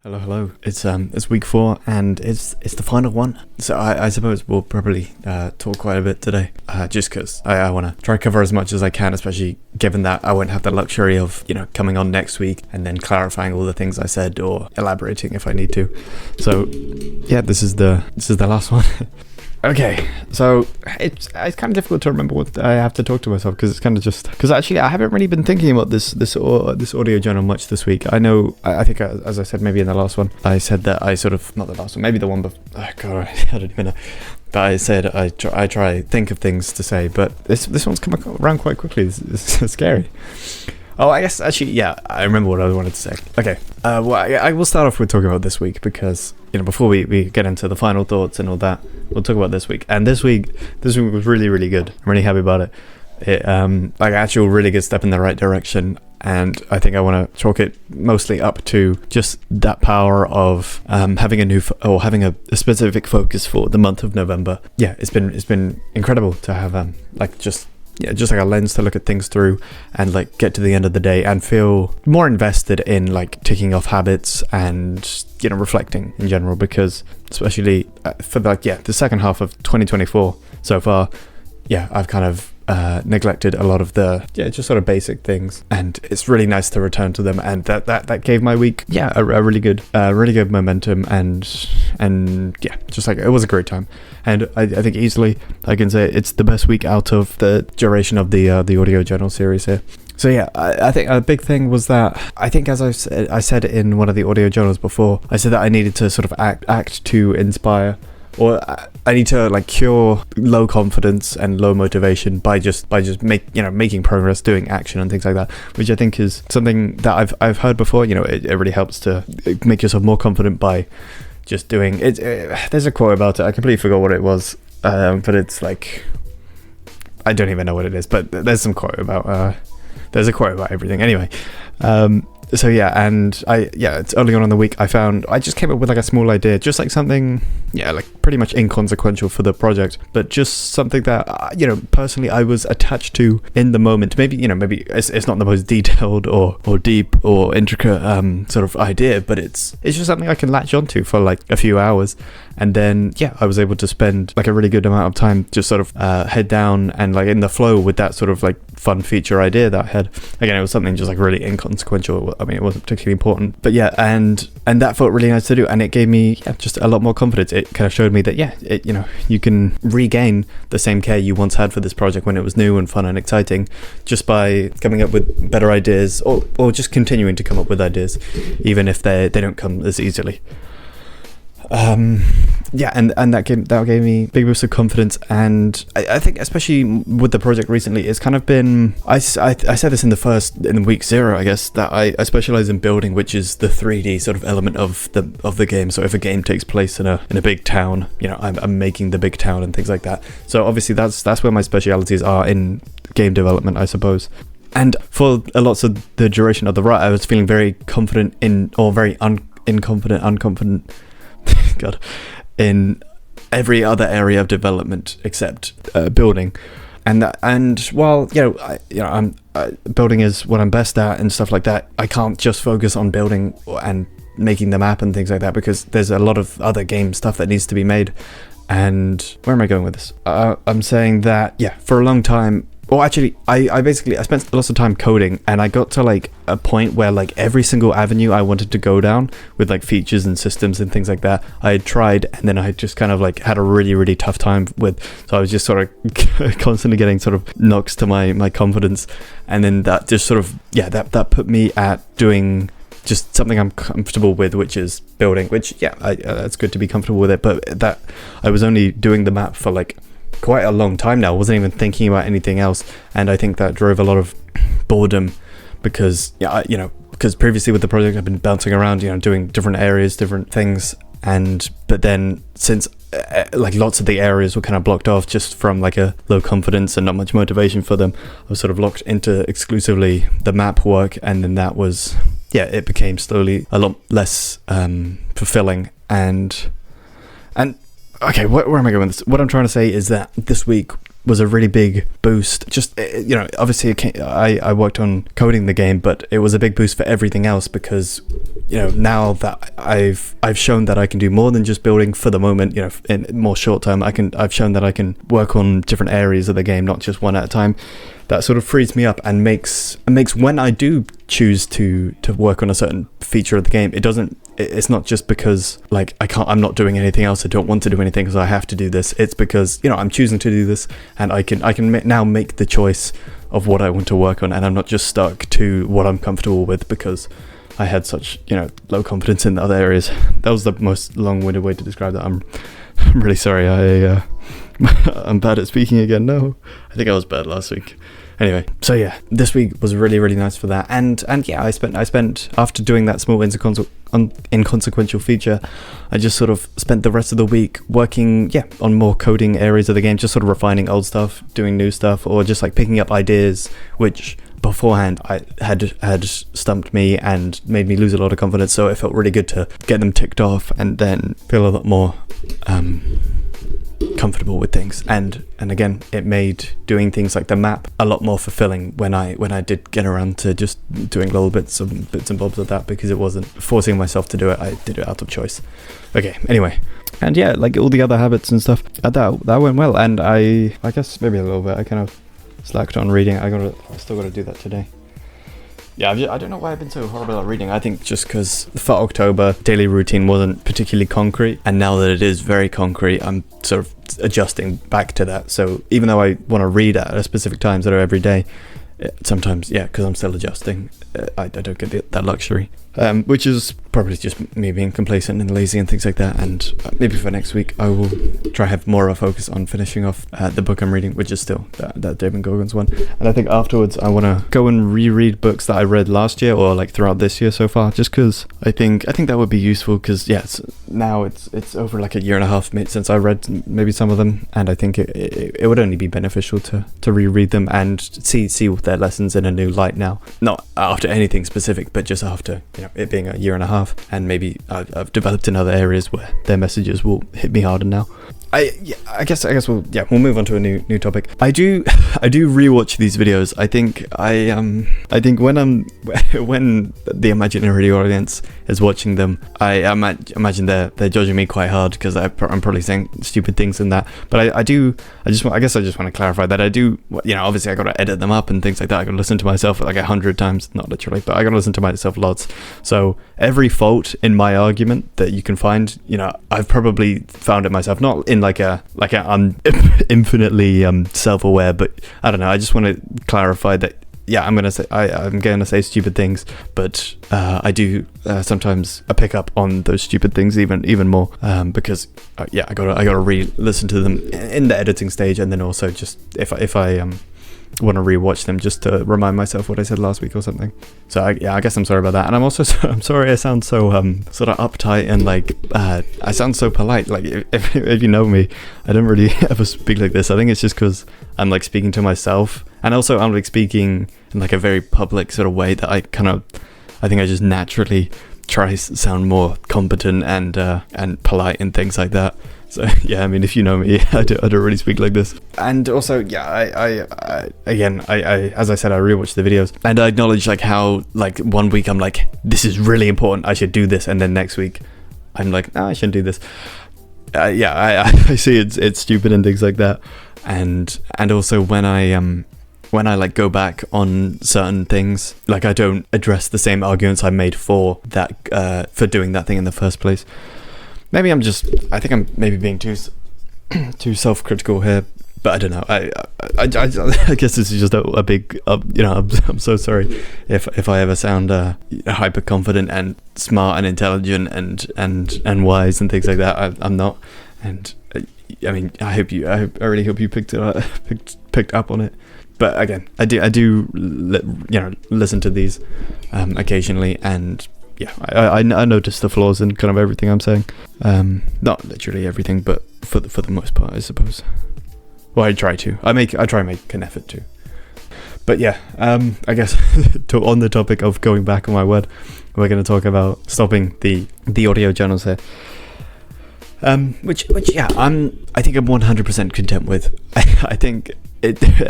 Hello. It's week 4 and it's the final one. So I suppose we'll probably talk quite a bit today, just because I want to try to cover as much as I can, especially given that I won't have the luxury of coming on next week and then clarifying all the things I said or elaborating if I need to. So yeah, this is the last one. Okay, so it's kind of difficult to remember what I have to talk to myself, because it's kind of just because actually I haven't really been thinking about this audio journal much this week. I know I think as I said maybe in the last one, I said that I sort of, not the last one, maybe the one before. Oh God, I don't even know. But I said I try think of things to say, but this one's come around quite quickly. It's scary. Oh, I guess actually, yeah, I remember what I wanted to say. Okay, well, I will start off with talking about this week, because before we get into the final thoughts and all that, we'll talk about this week. And this week was really, really good. I'm really happy about it. It like actual really good step in the right direction. And I think I want to chalk it mostly up to just that power of having having a specific focus for the month of November. Yeah, it's been incredible to have just like a lens to look at things through and like get to the end of the day and feel more invested in like ticking off habits and reflecting in general, because especially for the second half of 2024 so far, I've kind of neglected a lot of the just sort of basic things, and it's really nice to return to them, and that gave my week a really good momentum, and just like it was a great time. And I think easily I can say it's the best week out of the duration of the audio journal series here. So yeah, I think a big thing was that I think, as I said in one of the audio journals before, I said that I needed to sort of act to inspire, or I need to like cure low confidence and low motivation by just making progress, doing action and things like that, which I think is something that I've heard before. It really helps to make yourself more confident by just doing it. There's a quote about it. I completely forgot what it was, but it's like, I don't even know what it is, but there's some quote about there's a quote about everything anyway. So yeah, and it's early on in the week I just came up with like a small idea, just like something like pretty much inconsequential for the project, but just something that personally I was attached to in the moment. Maybe it's not the most detailed or deep or intricate sort of idea, but it's just something I can latch onto for like a few hours, and then I was able to spend like a really good amount of time just sort of head down and like in the flow with that sort of like fun feature idea that I had. Again, it was something just like really inconsequential. I mean, it wasn't particularly important, but and that felt really nice to do, and it gave me just a lot more confidence. It kind of showed me that you can regain the same care you once had for this project when it was new and fun and exciting, just by coming up with better ideas, or just continuing to come up with ideas, even if they don't come as easily. And that gave me a big boost of confidence. And I think especially with the project recently, it's kind of been, I said this in week 0, I guess, that I specialize in building, which is the 3D sort of element of the game. So if a game takes place in a big town, I'm making the big town and things like that. So obviously that's where my specialities are in game development, I suppose. And for lots of the duration of the write, I was feeling very confident unconfident God, in every other area of development except building, and while I'm building is what I'm best at and stuff like that, I can't just focus on building and making the map and things like that, because there's a lot of other game stuff that needs to be made. And where am I going with this? I'm saying that for a long time. Well, actually, I spent lots of time coding, and I got to like a point where like every single avenue I wanted to go down with like features and systems and things like that, I had tried, and then I just kind of like had a really, really tough time with. So I was just sort of constantly getting sort of knocks to my confidence, and then that just sort of that put me at doing just something I'm comfortable with, which is building. Which it's good to be comfortable with it, but that I was only doing the map for like quite a long time now. I wasn't even thinking about anything else, and I think that drove a lot of boredom, because because previously with the project I've been bouncing around, doing different areas, different things, but then since like lots of the areas were kind of blocked off just from like a low confidence and not much motivation for them, I was sort of locked into exclusively the map work, and then that was it became slowly a lot less fulfilling. And okay, where am I going with this? What I'm trying to say is that this week was a really big boost. Just, obviously I worked on coding the game, but it was a big boost for everything else because, now that I've shown that I can do more than just building for the moment, in more short term, I've shown that I can work on different areas of the game, not just one at a time. That sort of frees me up and makes when I do choose to work on a certain feature of the game, it's not just because like I'm not doing anything else, I don't want to do anything because I have to do this. It's because I'm choosing to do this, and I can now make the choice of what I want to work on, and I'm not just stuck to what I'm comfortable with because I had such low confidence in the other areas. That was the most long-winded way to describe that. I'm really sorry. I'm bad at speaking again. No, I think I was bad last week. Anyway, so yeah, this week was really, really nice for that. And yeah, I spent after doing that small inconsequential feature, I just sort of spent the rest of the week working, on more coding areas of the game, just sort of refining old stuff, doing new stuff, or just like picking up ideas which beforehand I had stumped me and made me lose a lot of confidence. So it felt really good to get them ticked off and then feel a lot more comfortable with things, and again, it made doing things like the map a lot more fulfilling when I did get around to just doing little bits and bobs of that, because it wasn't forcing myself to do it. I did it out of choice. Okay, anyway, and yeah, like all the other habits and stuff, that went well, and I guess maybe a little bit I kind of slacked on reading. I still gotta do that today. Yeah, I don't know why I've been so horrible at reading. I think just because for October, daily routine wasn't particularly concrete, and now that it is very concrete, I'm sort of adjusting back to that. So even though I want to read at a specific time, sort of every day, sometimes, because I'm still adjusting, I don't get that luxury. Which is probably just me being complacent and lazy and things like that. And maybe for next week, I will try have more of a focus on finishing off the book I'm reading, which is still that David Goggins one. And I think afterwards, I want to go and reread books that I read last year or like throughout this year so far, just because I think that would be useful. Because now it's over like a year and a half since I read maybe some of them, and I think it would only be beneficial to reread them and see their lessons in a new light now. Not after anything specific, but just after it being a year and a half, and maybe I've developed in other areas where their messages will hit me harder now. I guess we'll move on to a new topic. I do rewatch these videos. I think when the imaginary audience is watching them, I imagine they're judging me quite hard because I'm probably saying stupid things in that. But I just want to clarify that I do. Obviously I got to edit them up and things like that. I got to listen to myself like 100 times, not literally, but I got to listen to myself lots. So every fault in my argument that you can find, I've probably found it myself, not in I'm infinitely self-aware, but I don't know, I just want to clarify that I'm gonna say stupid things, but I do sometimes pick up on those stupid things even more, because I gotta re-listen to them in the editing stage, and then also just if I want to rewatch them just to remind myself what I said last week or something. So I guess I'm sorry about that, and I'm sorry I sound so sort of uptight and like I sound so polite. Like if you know me, I don't really ever speak like this. I think it's just because I'm like speaking to myself, and also I'm like speaking in like a very public sort of way that I think I just naturally try to sound more competent and polite and things like that. So yeah, I mean, if you know me, I don't really speak like this. And also, I as I said, I rewatched the videos, and I acknowledge like how like 1 week I'm like, this is really important, I should do this, and then next week I'm like, no, I shouldn't do this. I see it's stupid and things like that, and also when I like go back on certain things, like I don't address the same arguments I made for that for doing that thing in the first place. Maybe I think I'm maybe being too self-critical here, but I don't know. I guess this is just a big, I'm so sorry if I ever sound hyper confident and smart and intelligent and wise and things like that. I'm not, and I mean, I really hope you picked up on it. But again, I do listen to these occasionally, and yeah, I notice the flaws in kind of everything I'm saying. Not literally everything, but for the most part, I suppose. Well, I try to make an effort to. But yeah, I guess on the topic of going back on my word, we're going to talk about stopping the audio channels here. Which yeah, I think I'm 100% content with. I think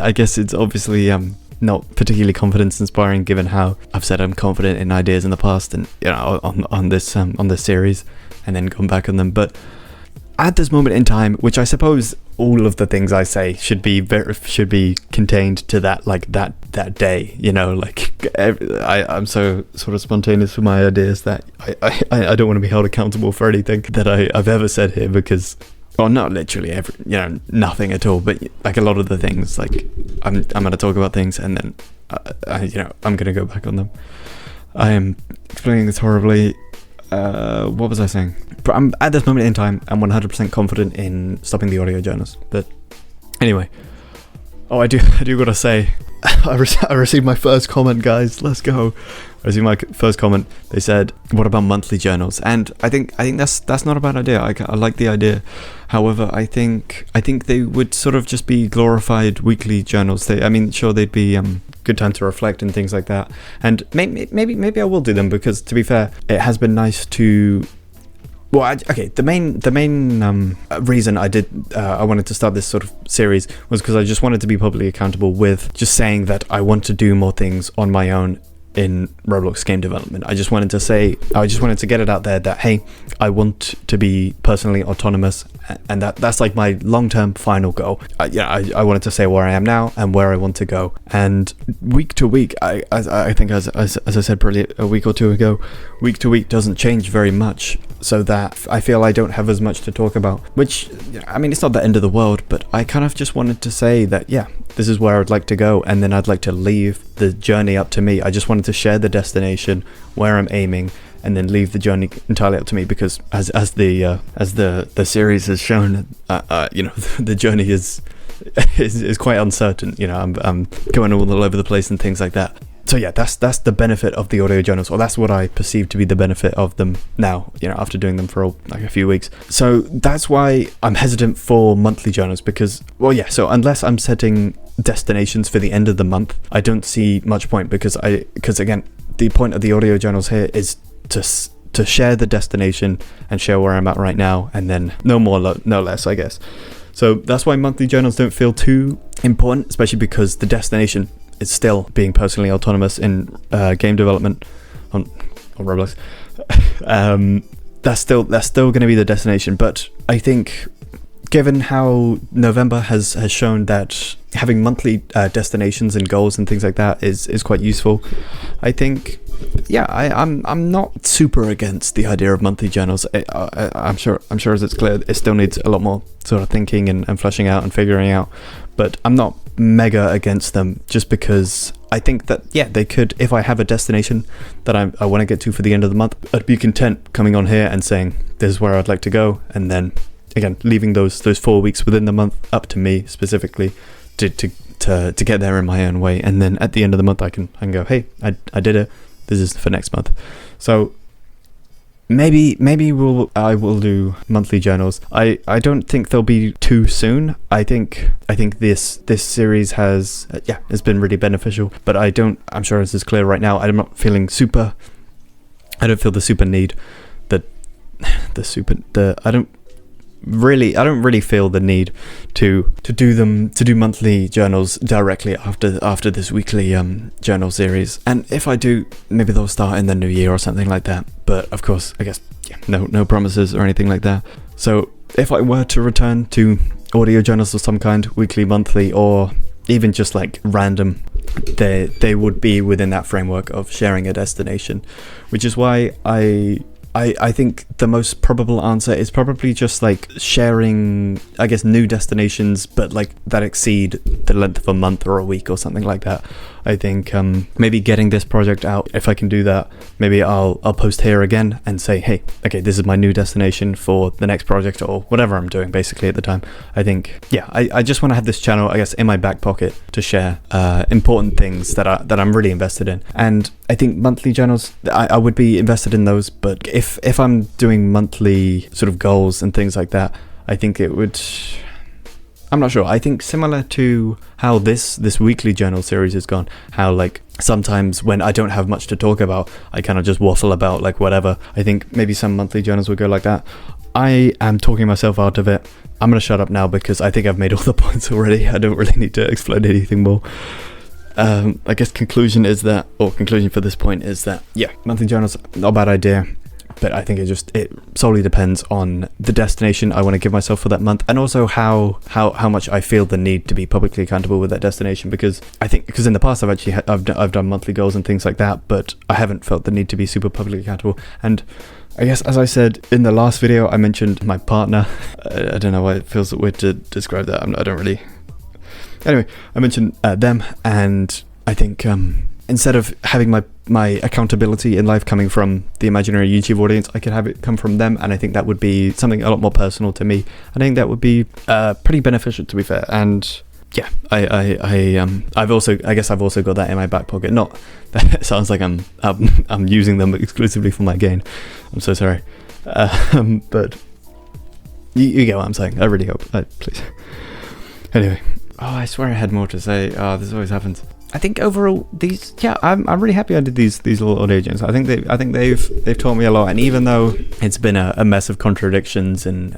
I guess it's obviously not particularly confidence inspiring, given how I've said I'm confident in ideas in the past, and on this series, and then gone back on them. But at this moment in time, which I suppose all of the things I say should be contained to that day. I'm so sort of spontaneous with my ideas that I don't want to be held accountable for anything that I've ever said here, because, well, not literally nothing at all, but like a lot of the things, like I'm going to talk about things and then I'm going to go back on them. I am explaining this horribly. What was I saying? But I'm at this moment in time, I'm 100% confident in stopping the audio journals. But anyway, I do gotta say, I received my first comment, guys. Let's go. I received my first comment. They said, "What about monthly journals?" And I think that's not a bad idea. I like the idea. However, I think they would sort of just be glorified weekly journals. Sure, they'd be good time to reflect and things like that. And maybe I will do them, because, to be fair, it has been nice to. Well, the main reason I wanted to start this sort of series was because I just wanted to be publicly accountable with just saying that I want to do more things on my own in Roblox game development. I just wanted to get it out there that, hey, I want to be personally autonomous, and that's like my long-term final goal. I wanted to say where I am now and where I want to go. And week to week, I think as I said probably a week or two ago, week to week doesn't change very much, so that I feel I don't have as much to talk about, which, it's not the end of the world, but I kind of just wanted to say that, yeah, this is where I'd like to go, and then I'd like to leave the journey up to me. I just wanted to share the destination, where I'm aiming, and then leave the journey entirely up to me, because as the series has shown, the journey is quite uncertain. I'm going all over the place and things like that. So yeah, that's the benefit of the audio journals, or that's what I perceive to be the benefit of them now, after doing them for a few weeks. So that's why I'm hesitant for monthly journals, because, well, yeah, so unless I'm setting destinations for the end of the month, I don't see much point, because again, the point of the audio journals here is to share the destination and share where I'm at right now, and then no more, no less, I guess. So that's why monthly journals don't feel too important, especially because the destination is still being personally autonomous in game development on Roblox. That's still going to be the destination. But I think, given how November has shown that having monthly destinations and goals and things like that is quite useful, I think, yeah, I'm not super against the idea of monthly journals. I'm sure as it's clear, it still needs a lot more sort of thinking and fleshing out and figuring out, but I'm not mega against them, just because I think that, yeah, they could, if I have a destination that I want to get to for the end of the month, I'd be content coming on here and saying this is where I'd like to go, and then again leaving those 4 weeks within the month up to me specifically to get there in my own way, and then at the end of the month I can go, hey, I did it, this is for next month. So maybe I will do monthly journals. I don't think they'll be too soon. I think this series has been really beneficial, but I'm sure this is clear right now, I'm not feeling I don't feel the super need that I don't really feel the need to do monthly journals directly after this weekly journal series. And if I do, maybe they'll start in the new year or something like that. But of course, I guess, yeah, no promises or anything like that. So if I were to return to audio journals of some kind, weekly, monthly, or even just like random, they would be within that framework of sharing a destination, which is why I think the most probable answer is probably just like sharing, I guess, new destinations, but like that exceed the length of a month or a week or something like that. I think maybe getting this project out, if I can do that, maybe I'll post here again and say, hey, okay, this is my new destination for the next project or whatever I'm doing basically at the time. I think, yeah, I just want to have this channel, I guess, in my back pocket to share important things that I'm really invested in. And I think monthly journals, I would be invested in those, but if I'm doing monthly sort of goals and things like that, I think it would, I'm not sure. I think similar to how this weekly journal series has gone, how like sometimes when I don't have much to talk about, I kind of just waffle about like whatever. I think maybe some monthly journals would go like that. I am talking myself out of it. I'm going to shut up now because I think I've made all the points already. I don't really need to explain anything more. I guess conclusion for this point is that, yeah, monthly journals, not a bad idea. But I think it solely depends on the destination I want to give myself for that month, and also how much I feel the need to be publicly accountable with that destination. Because in the past I've done monthly goals and things like that, but I haven't felt the need to be super publicly accountable. And I guess, as I said in the last video, I mentioned my partner. I don't know why it feels weird to describe that. I don't really. Anyway, I mentioned them, and I think instead of having my accountability in life coming from the imaginary YouTube audience, I could have it come from them, and I think that would be something a lot more personal to me. I think that would be pretty beneficial, to be fair. And yeah, I've also got that in my back pocket. Not that it sounds like I'm using them exclusively for my gain. I'm so sorry, but you get what I'm saying. I really hope. Please. Anyway, I swear I had more to say. This always happens. I think overall I'm really happy I did these little audio journals. I think they've taught me a lot, and even though it's been a mess of contradictions and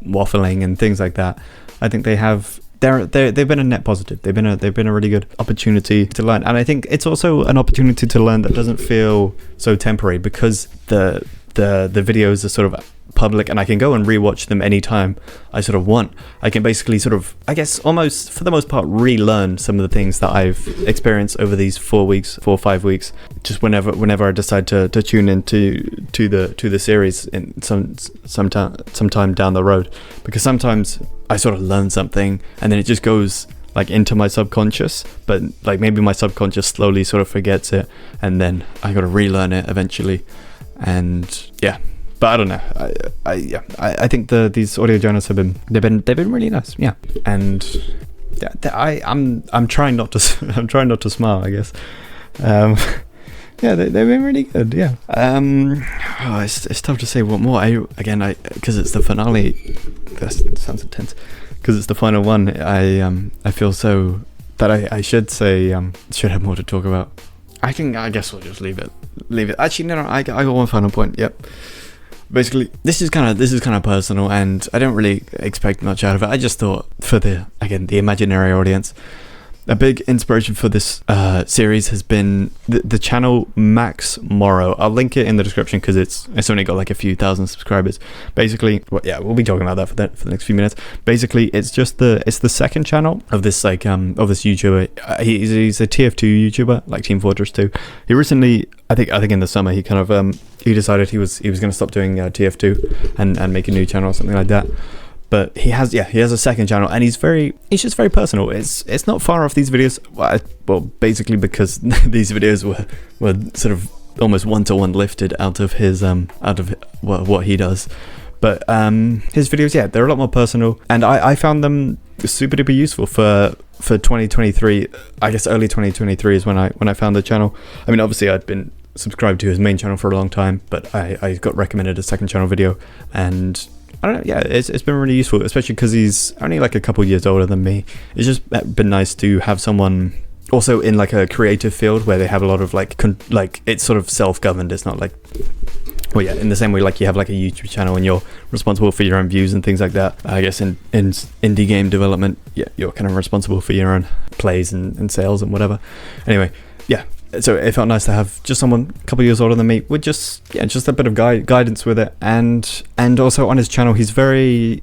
waffling and things like that, I think they've been a net positive. They've been a really good opportunity to learn, and I think it's also an opportunity to learn that doesn't feel so temporary, because the videos are sort of public, and I can go and rewatch them anytime I sort of want. I can basically sort of, I guess, almost for the most part, relearn some of the things that I've experienced over these 4 or 5 weeks, just whenever I decide to tune into the series in sometime down the road. Because sometimes I sort of learn something and then it just goes like into my subconscious, but like maybe my subconscious slowly sort of forgets it, and then I gotta relearn it eventually. And yeah, but I don't know. I think these audio journals they've been really nice. Yeah, and yeah, I'm trying not to smile, I guess. Yeah, they've been really good. Yeah. It's tough to say what more. Because it's the finale. That sounds intense. Because it's the final one. I feel so that I should say should have more to talk about. I guess we'll just leave it. Actually, no. I got one final point. Yep. Basically, this is kind of personal, and I don't really expect much out of it. I just thought for the imaginary audience, a big inspiration for this series has been the channel Max Morrow. I'll link it in the description because it's only got like a few thousand subscribers. Basically, we'll be talking about that for the next few minutes. Basically, it's the second channel of this of this YouTuber. He's a TF2 YouTuber, like Team Fortress 2. He recently, I think in the summer, he kind of he decided he was going to stop doing TF2 and make a new channel or something like that. But he has a second channel, and he's just very personal. It's not far off these videos. Well, basically because these videos were sort of almost one-to-one lifted out of his what he does. But his videos, they're a lot more personal, and I found them super duper useful for 2023. I guess early 2023 is when I found the channel. I mean, obviously I'd been subscribed to his main channel for a long time, but I got recommended a second channel video, and I don't know, yeah, it's been really useful, especially because he's only like a couple years older than me. It's just been nice to have someone also in like a creative field where they have a lot of like it's sort of self-governed. It's not like, well, yeah, in the same way like you have like a YouTube channel and you're responsible for your own views and things like that. I guess in indie game development, yeah, you're kind of responsible for your own plays and sales and whatever. Anyway, yeah. So it felt nice to have just someone a couple of years older than me with just a bit of guidance with it, and also on his channel he's a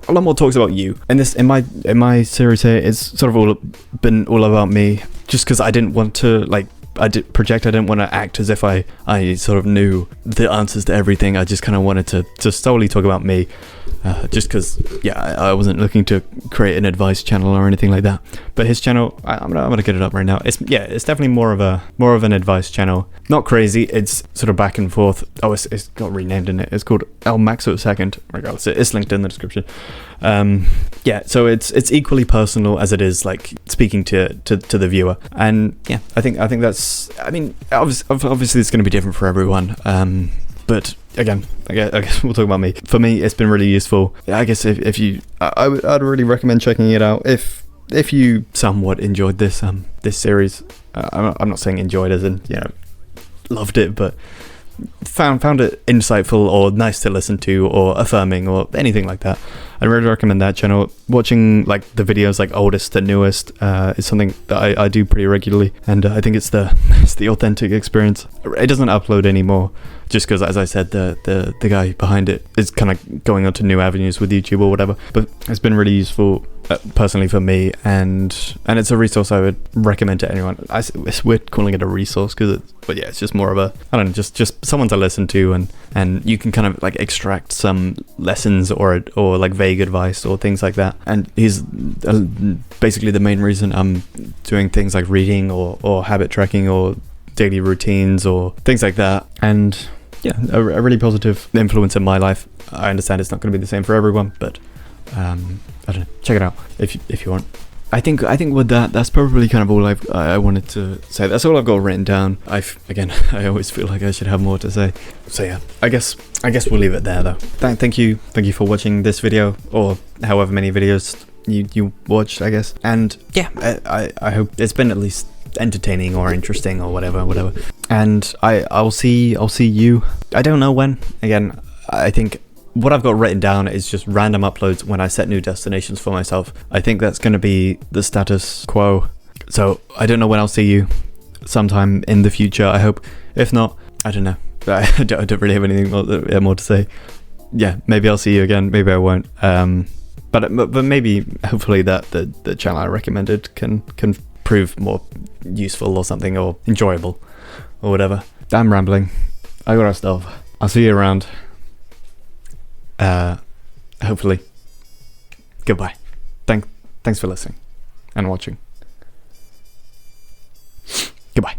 lot more talks about you. And this in my series here is sort of been all about me, just because I didn't want to I didn't want to act as if I sort of knew the answers to everything. I just kind of wanted to solely talk about me, just because, yeah, I wasn't looking to create an advice channel or anything like that. But his channel, I'm gonna get it up right now. It's definitely more of an advice channel. Not crazy. It's sort of back and forth. Oh, it's got renamed in it. It's called El Maxo Second. Regardless, it's linked in the description. Yeah, so it's equally personal as it is like speaking to the viewer, and yeah, I think that's. I mean, obviously it's going to be different for everyone, but again, I guess we'll talk about me. For me, it's been really useful. I guess if you, I'd really recommend checking it out if you somewhat enjoyed this series. I'm not saying enjoyed as in, you know, loved it, but found it insightful or nice to listen to or affirming or anything like that. I really recommend that channel. Watching like the videos like oldest to newest is something that I do pretty regularly, and I think it's the authentic experience. It doesn't upload anymore just because, as I said, the guy behind it is kind of going on to new avenues with YouTube or whatever, but it's been really useful personally for me, and it's a resource I would recommend to anyone. It's weird calling it a resource but yeah, it's just more of a, I don't know, just someone to listen to, and you can kind of like extract some lessons or like vague advice or things like that. And he's basically the main reason I'm doing things like reading or habit tracking or daily routines or things like that. And yeah, a really positive influence in my life. I understand it's not going to be the same for everyone, but I don't know, check it out if you want. I think with that, that's probably kind of all I wanted to say. That's all I've got written down. I always feel like I should have more to say. So yeah, I guess we'll leave it there though. Thank you for watching this video, or however many videos you watched, I guess. And yeah, I hope it's been at least entertaining or interesting or whatever. And I'll see you. I don't know when. Again, I think what I've got written down is just random uploads when I set new destinations for myself. I think that's going to be the status quo. So I don't know when I'll see you. Sometime in the future, I hope. If not, I don't know. I don't really have anything more to say. Yeah, maybe I'll see you again. Maybe I won't. But maybe, hopefully, that the channel I recommended can prove more useful or something, or enjoyable or whatever. I'm rambling. I gotta stop. I'll see you around. Hopefully. Goodbye. Thanks for listening and watching. Goodbye.